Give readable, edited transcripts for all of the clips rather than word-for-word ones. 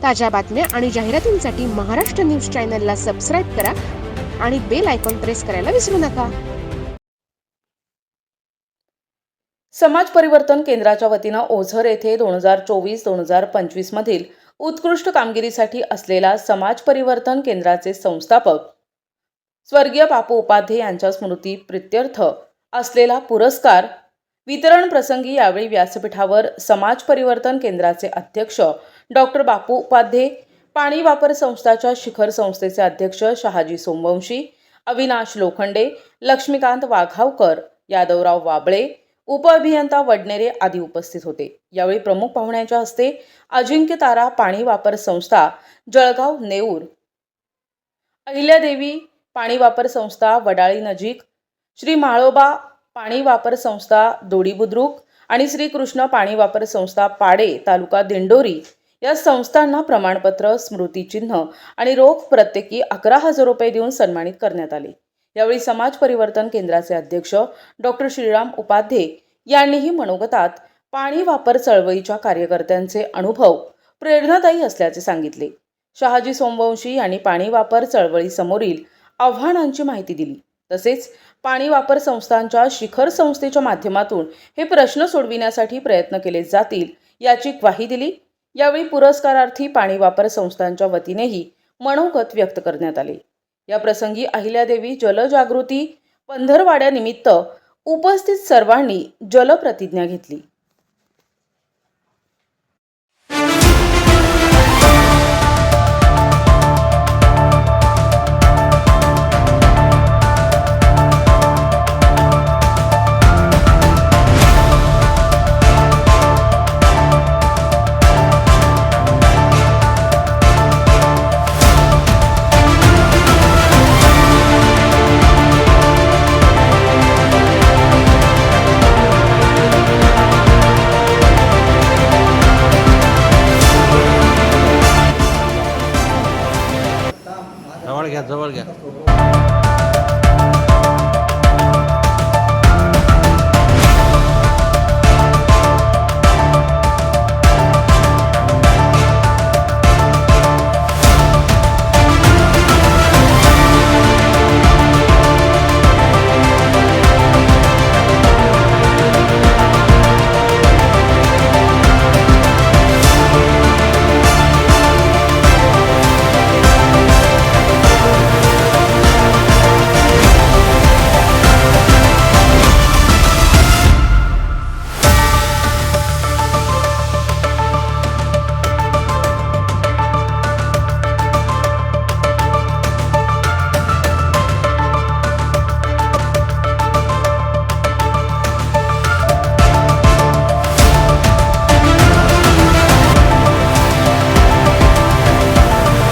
ताज्या बातम्या आणि जाहिरातींसाठी महाराष्ट्र न्यूज चॅनलला सबस्क्राईब करा आणि बेल आयकॉन प्रेस करायला विसरू नका. समाज परिवर्तन केंद्राच्या वतीनं ओझर येथे 2024-2025 मधील उत्कृष्ट कामगिरीसाठी असलेला समाज परिवर्तन केंद्राचे संस्थापक स्वर्गीय बापू उपाध्ये यांच्या स्मृती प्रित्यर्थ असलेला पुरस्कार वितरण प्रसंगी यावेळी व्यासपीठावर समाज परिवर्तन केंद्राचे अध्यक्ष डॉक्टर बापू उपाध्ये, पाणी वापर संस्थाच्या शिखर संस्थेचे अध्यक्ष शहाजी सोमवंशी, अविनाश लोखंडे, लक्ष्मीकांत वाघावकर, यादवराव वाबळे, उपअभियंता वडनेरे आदी उपस्थित होते. यावेळी प्रमुख पाहुण्यांच्या हस्ते अजिंक्य तारा पाणी वापर संस्था जळगाव नेऊर, अहिल्यादेवी पाणी वापर संस्था वडाळी नजीक, श्री माळोबा पाणी वापर संस्था दोडी बुद्रुक आणि श्री कृष्ण पाणी वापर संस्था पाडे तालुका दिंडोरी या संस्थांना प्रमाणपत्र, स्मृतिचिन्ह आणि रोख प्रत्येकी 11,000 रुपये देऊन सन्मानित करण्यात आले. यावेळी समाज परिवर्तन केंद्राचे अध्यक्ष डॉक्टर श्रीराम उपाध्ये यांनीही मनोगतात पाणी वापर चळवळीच्या कार्यकर्त्यांचे अनुभव प्रेरणादायी असल्याचे सांगितले. शहाजी सोमवंशी यांनी पाणी वापर चळवळीसमोरील आव्हानांची माहिती दिली. तसेच पाणी वापर संस्थांच्या शिखर संस्थेच्या माध्यमातून हे प्रश्न सोडविण्यासाठी प्रयत्न केले जातील याची ग्वाही दिली. यावेळी पुरस्कारार्थी पाणी वापर संस्थांच्या वतीनेही मनोगत व्यक्त करण्यात आले. या प्रसंगी अहिल्यादेवी जलजागृती पंधरवाड्यानिमित्त उपस्थित सर्वांनी जलप्रतिज्ञा घेतली. जवळ घ्या.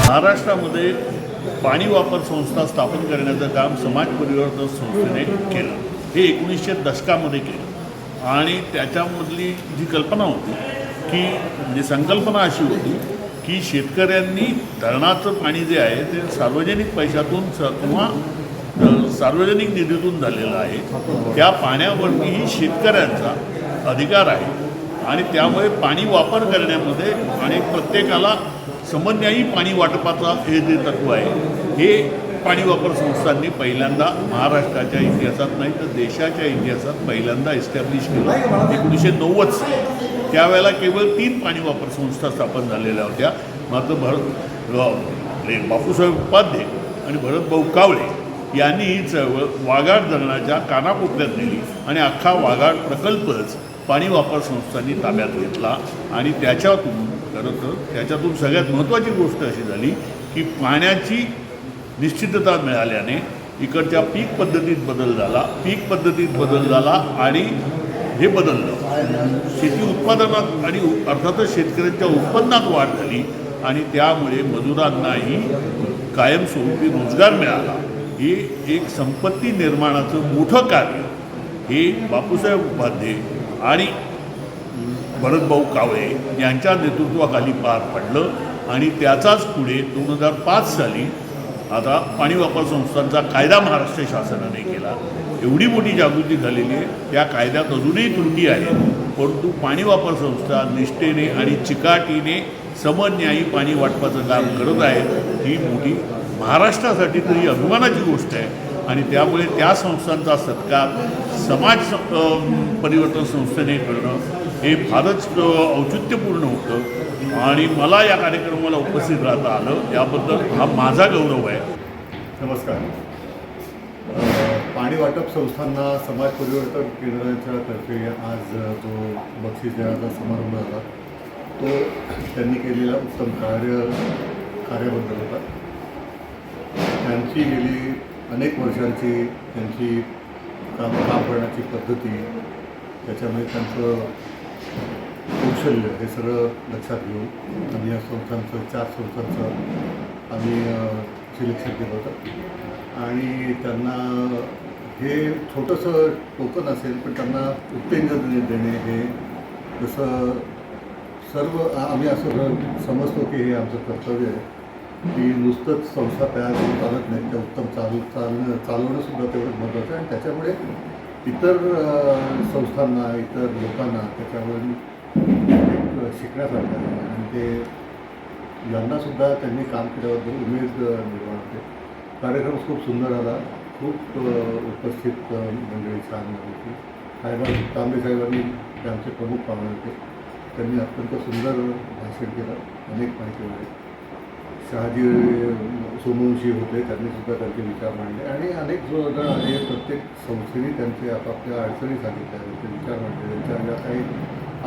महाराष्ट्रामध्ये पाणी वापर संस्था स्थापन करण्याचं काम समाज परिवर्तन संस्थेने केलं. हे 1900 दशकामध्ये केलं आणि त्याच्यामधली जी कल्पना होती की म्हणजे संकल्पना अशी होती की शेतकऱ्यांनी धरणाचं पाणी जे आहे ते सार्वजनिक पैशातून किंवा सार्वजनिक निधीतून झालेलं आहे. त्या पाण्यावरतीही शेतकऱ्यांचा अधिकार आहे आणि त्यामुळे पाणी वापर करण्यामध्ये आणि प्रत्येकाला समन्यायी पाणी वाटपाचा हे जे तत्त्व आहे हे पाणी वापर संस्थांनी पहिल्यांदा महाराष्ट्राच्या इतिहासात नाही तर देशाच्या इतिहासात पहिल्यांदा एस्टॅब्लिश केलं 1990 साली. त्यावेळेला केवळ 3 पाणी वापर संस्था स्थापन झालेल्या होत्या. मात्र बापूसाहेब उपाध्ये आणि भरतभाऊ कावळे यांनी ही चळवळ वाघाड धरणाच्या कानाकोपऱ्यात नेली आणि अख्खा वाघाड प्रकल्पच पाणी वापर संस्थांनी ताब्यात घेतला आणि त्याच्यातून सगळ्यात महत्त्वाची गोष्ट अशी झाली की पाण्याची निश्चितता मिळाल्याने इकडच्या पीक पद्धतीत बदल झाला आणि हे बदललं. शेती उत्पादनात आणि अर्थातच शेतकऱ्यांच्या उत्पन्नात वाढ झाली आणि त्यामुळे मजुरांनाही कायमस्वरूपी रोजगार मिळाला. हे एक संपत्ती निर्माणाचं मोठं कार्य हे बापूसाहेब उपाध्ये आणि भरतभाऊ कावळे यांच्या नेतृत्वाखाली पार पडलं आणि त्याचाच पुढे 2005 साली आता पाणी वापर संस्थांचा कायदा महाराष्ट्र शासनाने केला. एवढी मोठी जागृती झालेली आहे. त्या कायद्यात अजूनही त्रुटी आहेत, परंतु पाणी वापर संस्था निष्ठेने आणि चिकाटीने समन्यायी पाणी वाटपाचं काम करत आहे. ही मोठी महाराष्ट्रासाठी तर ही अभिमानाची गोष्ट आहे आणि त्यामुळे त्या संस्थांचा सत्कार समाज परिवर्तन संस्थेने करणं हे फारच औचित्यपूर्ण होतं आणि मला या कार्यक्रमाला उपस्थित राहता आलं याबद्दल हा माझा गौरव आहे. नमस्कार. पाणी वाटप संस्थांना समाज परिवर्तन केंद्राच्या तर्फे आज जो बक्षीस देण्याचा समारंभ झाला तो त्यांनी केलेल्या उत्तम कार्याबद्दल होता. त्यांची गेली अनेक वर्षांची त्यांची काम करण्याची पद्धती, त्याच्यामध्ये त्यांचं कौशल्य हे सगळं लक्षात घेऊन आम्ही या संस्थांचं 4 संस्थांचं आम्ही सिलेक्शन केलं होतं आणि त्यांना हे छोटंसं टोकन असेल पण त्यांना उत्तेजन देणे हे जसं सर्व आम्ही असं समजतो की हे आमचं कर्तव्य आहे की नुसतंच संस्था तयार करून चालत नाही, त्या उत्तम चालवणंसुद्धा तेवढंच महत्त्वाचं आहे आणि त्याच्यामुळे इतर संस्थांना इतर लोकांना त्याच्यावरून एक शिकण्यासारखं आहे आणि ते यांनासुद्धा त्यांनी काम केल्याबद्दल उमेद निर्माण होते. कार्यक्रम खूप सुंदर झाला. खूप उपस्थित मंडळी छान होती. तांबे साहेबांनी ते आमचे प्रमुख पाहुणे होते. त्यांनी अत्यंत सुंदर भाषण केलं, अनेक माहिती मिळाली. शहाजी सोमवंशी होते, त्यांनीसुद्धा त्यांचे विचार मांडले आणि अनेक जो आले प्रत्येक संस्थेने त्यांचे आपापल्या अडचणी सांगितल्या, त्यांचे विचार मांडले, त्यांच्या ज्या काही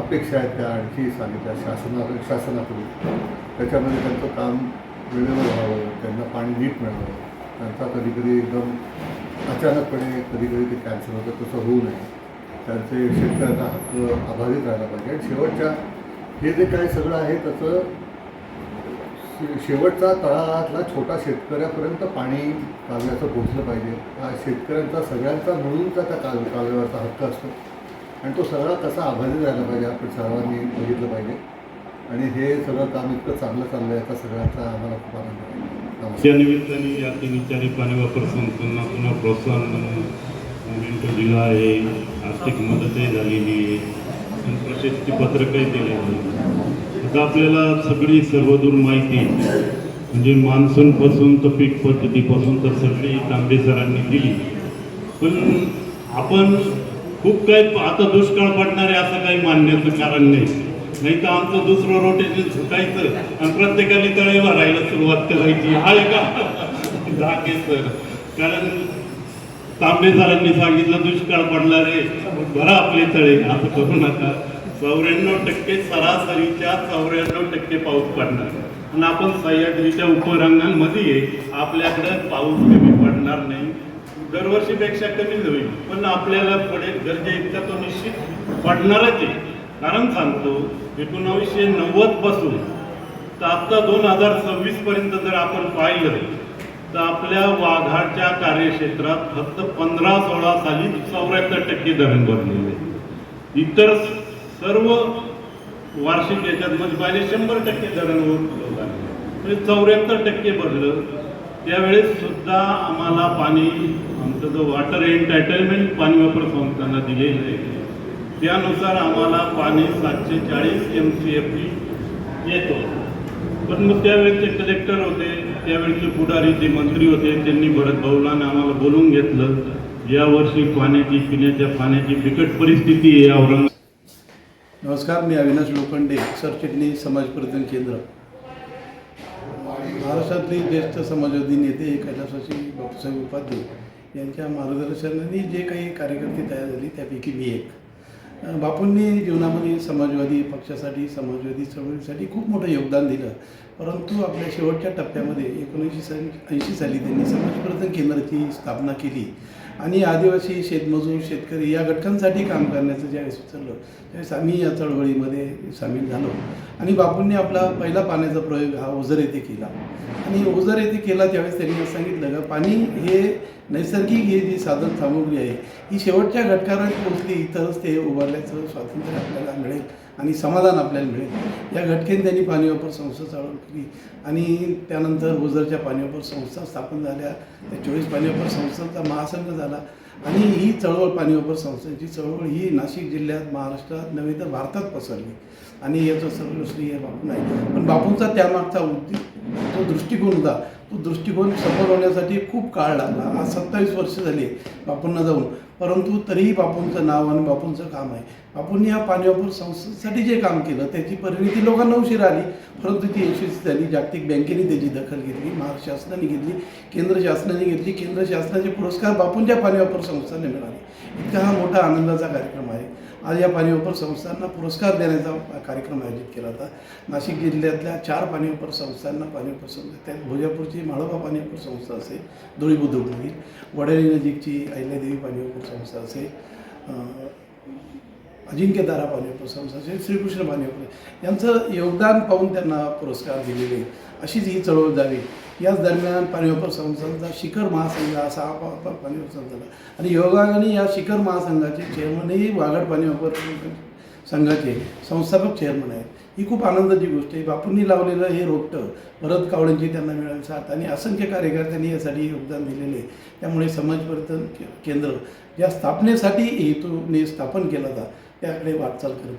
अपेक्षा आहेत त्या आणखी सांगितल्या शासनाकडून. त्याच्यामध्ये त्यांचं काम वेळेवर व्हावं, त्यांना पाणी नीट मिळावं, त्यांचा कधीकधी एकदम अचानकपणे कधीकधी ते कॅन्सल होतं, तसं होऊ नये. त्यांचे शेतकऱ्याचा हक्क अबाधित राहायला पाहिजे आणि शेवटच्या हे जे काही सगळं आहे त्याचं शेवटचा तळागाळातला छोटा शेतकऱ्यापर्यंत पाणी कालव्याचं पोचलं पाहिजे. हा शेतकऱ्यांचा सगळ्यांचा मिळूनचा त्या कालव्यावरचा हक्क असतो आणि तो सगळा कसा अबाधित राहिला पाहिजे आपण सर्वांनी बघितलं पाहिजे आणि हे सगळं काम इतकं चांगलं चाललं आहे याचा सगळ्यांचा आम्हाला खूप आनंद आहे. त्या निमित्ताने या 3 पाणी वापर संस्थांना पुन्हा प्रोत्साहन दिलं आहे, आर्थिक मदतही झालेली आहे आणि प्रशस्ती पत्रकही दिलेली आहे. आता आपल्याला सगळी सर्वदूर माहिती म्हणजे मान्सूनपासून तर पीक पद्धतीपासून तर सगळी तांबे सरांनी दिली. पण आपण खूप काही आता दुष्काळ पडणार आहे असं काही मानण्याचं कारण नाही तर आमचं दुसरं रोटेशन सुटायचं आणि प्रत्येकाने तळे भरायला सुरुवात करायची. हा एका धाके सर, कारण तांबे सरांनी सांगितलं दुष्काळ पडणार आहे भरा आपले तळे, असं करू नका. 94% सरासरीच्या 94% पाऊस पडणार आणि आपण सह्याद्रीच्या उपरंगांमध्ये आपल्याकडे पाऊस कमी पडणार नाही, दरवर्षीपेक्षा कमी होईल पण आपल्याला पुढे गरजे इतका तो निश्चित पडणारच आहे. कारण सांगतो 1990 पासून तर आता 2026 पर्यंत जर आपण पाहिलं तर आपल्या वाघाच्या कार्यक्षेत्रात फक्त 15-16 साली 74% धरण भरलेले. इतर सर्व वार्षिक याच्यात म्हणजे पाहिले 100% धरण म्हणजे 74% भरलं. त्यावेळेस सुद्धा आम्हाला पाणी आमचं जो वॉटर एंटायटलमेंट पाणी वापर संस्थांना दिलेलं आहे त्यानुसार आम्हाला पाणी 740 MCFD येतो. पण मग त्यावेळेचे कलेक्टर होते, त्यावेळेचे पुढारी जे मंत्री होते त्यांनी भरत भाऊलाने आम्हाला बोलून घेतलं. यावर्षी पिण्याच्या पाण्याची बिकट परिस्थिती आहे औरंगाबाद. नमस्कार, मी अविनाश लोखंडे, सरचिटणीस समाज परिवर्तन केंद्र. महाराष्ट्रातले ज्येष्ठ समाजवादी नेते कैलासवासी बापूसाहेब उपाध्याय यांच्या मार्गदर्शनाने जे काही कार्यकर्ते तयार झाले त्यापैकी मी एक. बापूंनी जीवनामध्ये समाजवादी पक्षासाठी समाजवादी चळवळीसाठी खूप मोठं योगदान दिलं. परंतु आपल्या शेवटच्या टप्प्यामध्ये 1980 साली त्यांनी समाज परिवर्तन केंद्राची स्थापना केली आणि आदिवासी शेतमजूर शेतकरी या घटकांसाठी काम करण्याचं ज्यावेळेस सुचवलं त्यावेळेस आम्ही या चळवळीमध्ये सामील झालो आणि बापूंनी आपला पहिला पाण्याचा प्रयोग हा ओझर येथे केला आणि ओझर येथे केला त्यावेळेस त्यांनी असं सांगितलं का पाणी हे नैसर्गिक ही जी साधन सामुग्री आहे ही शेवटच्या घटकावर पोचली तरच ते उभारल्याचं स्वातंत्र्य आपल्याला मिळेल आणि समाधान आपल्याला मिळेल. या घटकेने त्यांनी पाणी वापर संस्था चालू केली आणि त्यानंतर ओझरच्या पाणी वापर संस्था स्थापन झाल्या. त्या 24 पाणी वापर संस्थांचा महासंघ झाला आणि ही चळवळ पाणी वापर संस्थांची चळवळ ही नाशिक जिल्ह्यात महाराष्ट्रात नव्हे तर भारतात पसरली. आणि याचं सर्व श्रेय बापू नाही. पण बापूंचा त्यामागचा जो दृष्टिकोन होता तो दृष्टिकोन सफल होण्यासाठी खूप काळ लागला. आज 27 वर्ष झाली बापूंना जाऊन, परंतु तरीही बापूंचं नाव आणि बापूंचं काम आहे. बापूंनी या पाणी वापर संस्थेसाठी जे काम केलं त्याची परिणिती लोकांना उशीर आली, परंतु ती यशस्वी झाली. जागतिक बँकेने त्याची दखल घेतली, महाराष्ट्र शासनाने घेतली, केंद्र शासनाने घेतली. केंद्र शासनाचे पुरस्कार बापूंच्या पाणी वापर संस्थांना मिळाले. इतका हा मोठा आनंदाचा कार्यक्रम आहे. आज या पाणी वापर संस्थांना पुरस्कार देण्याचा कार्यक्रम आयोजित केला होता. नाशिक जिल्ह्यातल्या 4 पाणी वापर संस्थांना पाणी वापर संस्था, त्यात भोजापूरची म्हाळोबा पाणी वापर संस्था असेल, धुळी बुद्रुकमधील, वडाळी नजीकची अहिल्यादेवी पाणी वापर संस्था असेल, अजिंक्यतारा पाणी वापर संस्था असेल, श्रीकृष्ण पाणी वापर, यांचं योगदान पाहून त्यांना पुरस्कार दिलेले. अशीच ही चळवळ जावी. याच दरम्यान पाणी वापर संस्थांचा शिखर महासंघ असा पाणी वापर संस्थांचा आणि योगाने या शिखर महासंघाचे चेअरमनही वाघाड पाणी वापर संघाचे संस्थापक चेअरमन आहेत. ही खूप आनंदाची गोष्ट आहे. बापूंनी लावलेलं हे रोपटं भरत कावळेंची त्यांना मिळाली साथ आणि असंख्य कार्यकर्त्यांनी यासाठी योगदान दिलेले आहे. त्यामुळे समाज परिवर्तन केंद्र ज्या स्थापनेसाठी हेतूने स्थापन केलं होतं त्याकडे वाटचाल करत